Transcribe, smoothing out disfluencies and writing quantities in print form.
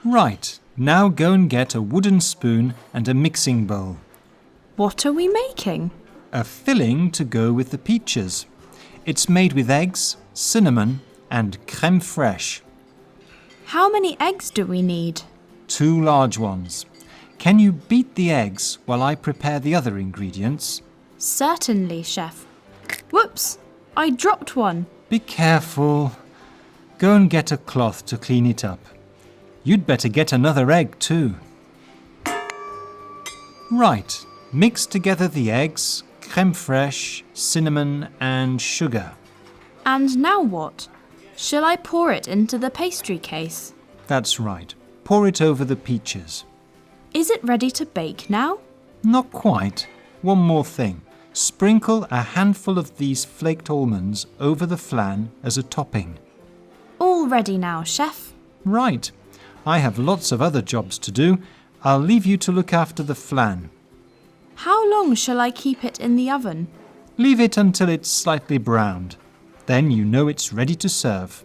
Right, now go and get a wooden spoon and a mixing bowl. What are we making? A filling to go with the peaches. It's made with eggs, cinnamon and crème fraîche. How many eggs do we need? 2 large ones. Can you beat the eggs while I prepare the other ingredients? Certainly, Chef. Whoops! I dropped one. Be careful. Go and get a cloth to clean it up. You'd better get another egg too. Right, mix together the eggs, crème fraîche, cinnamon and sugar. And now what? Shall I pour it into the pastry case? That's right. Pour it over the peaches. Is it ready to bake now? Not quite. One more thing. Sprinkle a handful of these flaked almonds over the flan as a topping. All ready now, Chef. Right. I have lots of other jobs to do. I'll leave you to look after the flan. How long shall I keep it in the oven? Leave it until it's slightly browned. Then you know it's ready to serve.